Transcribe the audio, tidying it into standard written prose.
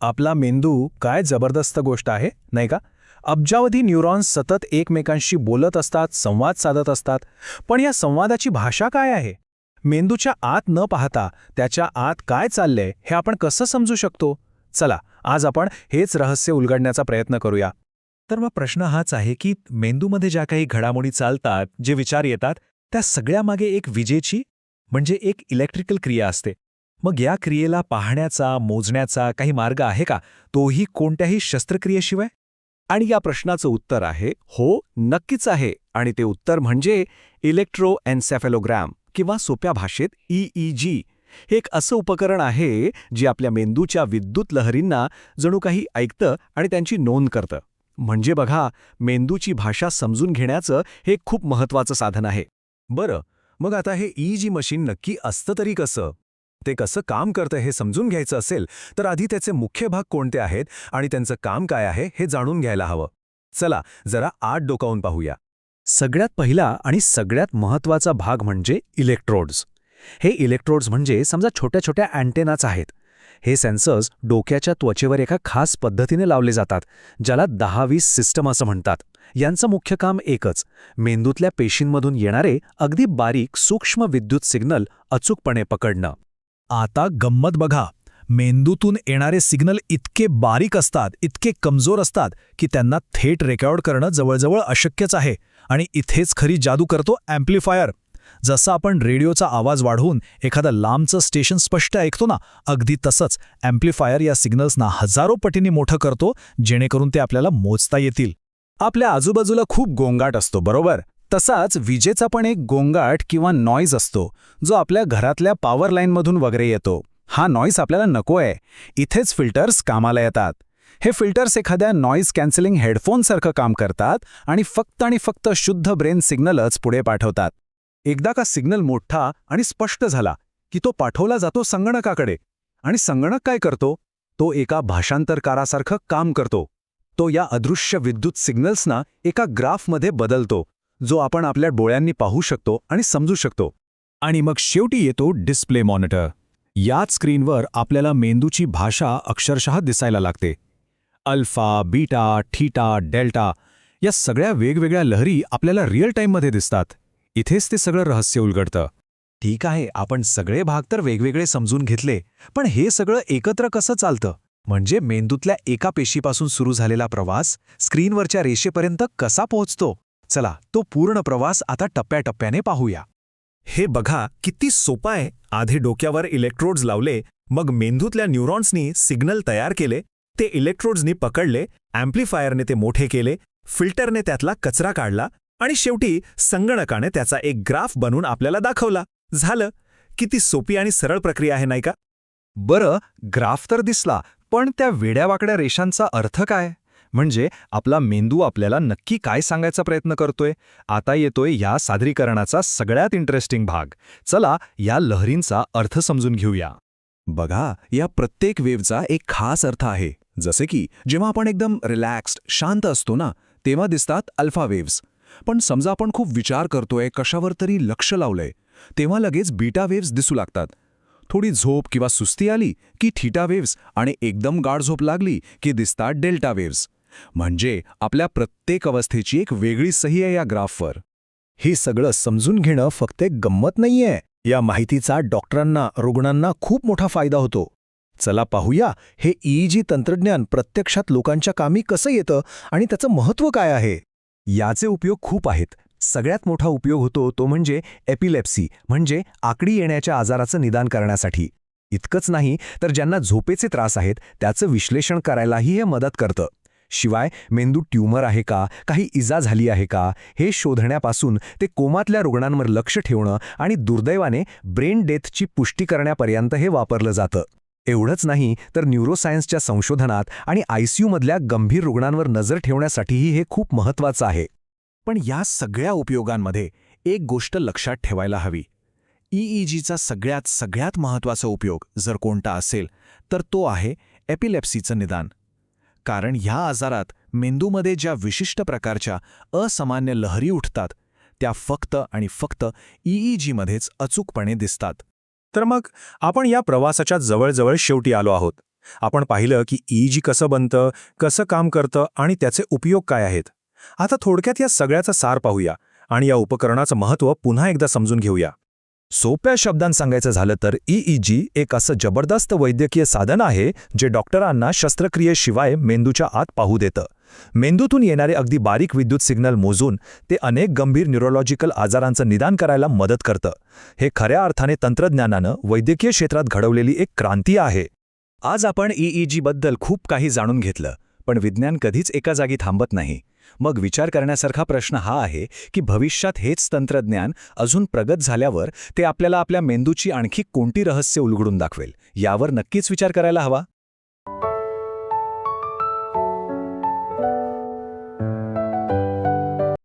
आपला मेंदू काय जबरदस्त गोष्ट आहे, नाही का? अब्जावधी न्यूरॉन्स सतत एकमेकांशी बोलत असतात, संवाद साधत असतात. पण या संवादाची भाषा काय आहे? मेंदूच्या आत न पाहता त्याच्या आत काय चाललंय हे आपण कसं समजू शकतो? चला, आज आपण हेच रहस्य उलगडण्याचा प्रयत्न करूया. तर मग प्रश्न हाच आहे की मेंदूमध्ये ज्या काही घडामोडी चालतात, जे विचार येतात, त्या सगळ्यामागे एक विजेची म्हणजे एक इलेक्ट्रिकल क्रिया असते. मग या क्रियेला पाहण्याचा, मोजण्याचा काही मार्ग आहे का? तोही कोणत्याही शस्त्रक्रियेशिवाय? आणि या प्रश्नाचं उत्तर आहे हो, नक्कीच आहे. आणि ते उत्तर म्हणजे इलेक्ट्रोएन्सेफेलोग्राम किंवा सोप्या भाषेत EEG. हे एक असं उपकरण आहे जे आपल्या मेंदूच्या विद्युत लहरींना जणू काही ऐकतं आणि त्यांची नोंद करतं. म्हणजे बघा, मेंदूची भाषा समजून घेण्याचं हे खूप महत्वाचं साधन आहे. बरं, मग आता हे EEG मशीन नक्की असतं तरी कसं? ते कसं काम करतं हे समजून घ्यायचं असेल तर आधी त्याचे मुख्य भाग कोणते आहेत आणि त्यांचं काम काय आहे हे जाणून घ्यायला हवं. चला जरा आत डोकावून पाहूया. सगळ्यात पहिला आणि सगळ्यात महत्त्वाचा भाग म्हणजे इलेक्ट्रोड्स. हे इलेक्ट्रोड्स म्हणजे समजा छोट्या छोट्या अँटेनाच आहेत. हे सेन्सर्स डोक्याच्या त्वचेवर एका खास पद्धतीने लावले जातात, ज्याला 10-20 सिस्टम असं म्हणतात. यांचं मुख्य काम एकच, मेंदूतल्या पेशींमधून येणारे अगदी बारीक सूक्ष्म विद्युत सिग्नल अचूकपणे पकडणं. आता गंमत बघा, मेंदूतून येणारे सिग्नल इतके बारीक असतात, इतके कमजोर असतात की त्यांना थेट रेकॉर्ड करणं जवळजवळ अशक्यच आहे. आणि इथेच खरी जादू करतो अँप्लिफायर. जसं आपण रेडिओचा आवाज वाढवून एखादं लांबचं स्टेशन स्पष्ट ऐकतो ना, अगदी तसंच अँप्लिफायर या सिग्नल्सना हजारो पटींनी मोठं करतो, जेणेकरून ते आपल्याला मोजता येतील. आपल्या आजूबाजूला खूप गोंगाट असतो, बरोबर? तसाच विजेचा पण एक गोंगाट किंवा नॉईज असतो, जो आपल्या घरातल्या पॉवर लाईनमधून वगैरे येतो. हा नॉईज आपल्याला नको आहे. इथेच फिल्टर्स कामाला येतात. हे फिल्टर्स एखाद्या नॉईज कॅन्सलिंग हेडफोनसारखं काम करतात आणि फक्त शुद्ध ब्रेन सिग्नलच पुढे पाठवतात. एकदा का सिग्नल मोठा आणि स्पष्ट झाला की तो पाठवला जातो संगणकाकडे. आणि संगणक काय करतो? तो एका भाषांतरकारासारखं काम करतो. तो या अदृश्य विद्युत सिग्नल्सना एका ग्राफमध्ये बदलतो, जो आपण आपल्या डोळ्यांनी पाहू शकतो आणि समजू शकतो. आणि मग शेवटी येतो डिस्प्ले मॉनिटर. याच स्क्रीनवर आपल्याला मेंदूची भाषा अक्षरशः दिसायला लागते. अल्फा, बीटा, थीटा, डेल्टा या सगळ्या वेगवेगळ्या लहरी आपल्याला रिअल टाईममध्ये दिसतात. इथेच ते सगळं रहस्य उलगडतं. ठीक आहे, आपण सगळे भाग तर वेगवेगळे समजून घेतले, पण हे सगळं एकत्र कसं चालतं? म्हणजे मेंदूतल्या एका पेशीपासून सुरू झालेला प्रवास स्क्रीनवरच्या रेषेपर्यंत कसा पोहोचतो? चला, तो पूर्ण प्रवास आता टप्प्याटप्प्याने पाहूया. हे बघा किती सोपं आहे. आधी डोक्यावर इलेक्ट्रोड्स लावले, मग मेंदूतल्या न्यूरॉन्सनी सिग्नल तयार केले, ते इलेक्ट्रोड्सनी पकडले, अँप्लिफायरने ते मोठे केले, फिल्टरने त्यातला कचरा काढला आणि शेवटी संगणकाने त्याचा एक ग्राफ बनवून आपल्याला दाखवला. झालं. किती सोपी आणि सरळ प्रक्रिया आहे, नाही का? बरं, ग्राफ तर दिसला, पण त्या वेड्यावाकड्या रेषांचा अर्थ काय? म्हणजे आपला मेंदू आपल्याला नक्की काय सांगायचा प्रयत्न करतोय? आता येतोय या सादरीकरणाचा सगळ्यात इंटरेस्टिंग भाग. चला या लहरींचा अर्थ समजून घेऊया. बघा, या प्रत्येक वेव्हचा एक खास अर्थ आहे. जसे की जेव्हा आपण एकदम रिलॅक्स्ड, शांत असतो ना, तेव्हा दिसतात अल्फा वेव्स. पण समजा आपण खूप विचार करतोय, कशावर तरी लक्ष लावलंय, तेव्हा लगेच बीटा वेव्स दिसू लागतात. थोडी झोप किंवा सुस्ती आली की थीटा वेव्स आणि एकदम गाढ झोप लागली की दिसतात डेल्टा वेव्स. म्हणजे आपल्या प्रत्येक अवस्थेची एक वेगळी सही आहे या ग्राफवर. हे सगळं समजून घेणं फक्त एक गंमत नाहीये. या माहितीचा डॉक्टरांना, रुग्णांना खूप मोठा फायदा होतो. चला पाहूया हे EEG तंत्रज्ञान प्रत्यक्षात लोकांच्या कामी कसं येतं आणि त्याचं महत्त्व काय आहे. याचे उपयोग खूप आहेत. सगळ्यात मोठा उपयोग होतो तो म्हणजे एपिलेप्सी, म्हणजे आकडी येण्याच्या आजाराचं निदान करण्यासाठी. इतकंच नाही तर ज्यांना झोपेचे त्रास आहेत त्याचं विश्लेषण करायलाही हे मदत करतं. शिवाय मेंदू ट्यूमर आहे का, काही इजा झाली आहे का, हे शोधण्यापासून ते कोमातल्या रुग्णांवर लक्ष ठेवणं आणि दुर्दैवाने ब्रेन डेथची पुष्टी करण्यापर्यंत हे वापरलं जातं. एवढंच नाही तर न्यूरोसायन्सच्या संशोधनात आणि ICUमधल्या गंभीर रुग्णांवर नजर ठेवण्यासाठीही हे खूप महत्त्वाचं आहे. पण या सगळ्या उपयोगांमध्ये एक गोष्ट लक्षात ठेवायला हवी. EEGचा सगळ्यात महत्त्वाचा उपयोग जर कोणता असेल तर तो आहे एपिलेप्सीचं निदान. कारण ह्या आजारात मेंदूमध्ये ज्या विशिष्ट प्रकारच्या असामान्य लहरी उठतात त्या फक्त आणि फक्त EEGमध्येच अचूकपणे दिसतात. तर मग आपण या प्रवासाच्या जवळजवळ शेवटी आलो आहोत. आपण पाहिलं की EEG कसं बनतं, कसं काम करतं आणि त्याचे उपयोग काय आहेत. आता थोडक्यात या सगळ्याचा सार पाहूया आणि या उपकरणाचं महत्त्व पुन्हा एकदा समजून घेऊया. सोप्या शब्दांत सांगायचं झालं तर EEG एक असं जबरदस्त वैद्यकीय साधन आहे जे डॉक्टरांना शस्त्रक्रियेशिवाय मेंदूच्या आत पाहू देतं. मेंदूतून येणारे अगदी बारीक विद्युत सिग्नल मोजून ते अनेक गंभीर न्यूरोलॉजिकल आजारांचं निदान करायला मदत करतं. हे खऱ्या अर्थाने तंत्रज्ञानानं वैद्यकीय क्षेत्रात घडवलेली एक क्रांती आहे. आज आपण EEG बद्दल खूप काही जाणून घेतलं, पण विज्ञान कधीच एका जागी थांबत नाही. मग विचार करण्यासारखा प्रश्न हा आहे की भविष्यात हेच तंत्रज्ञान अजून प्रगत झाल्यावर ते आपल्याला आपल्या मेंदूची आणखी कोणती रहस्य उलगडून दाखवेल, यावर नक्कीच विचार करायला हवा.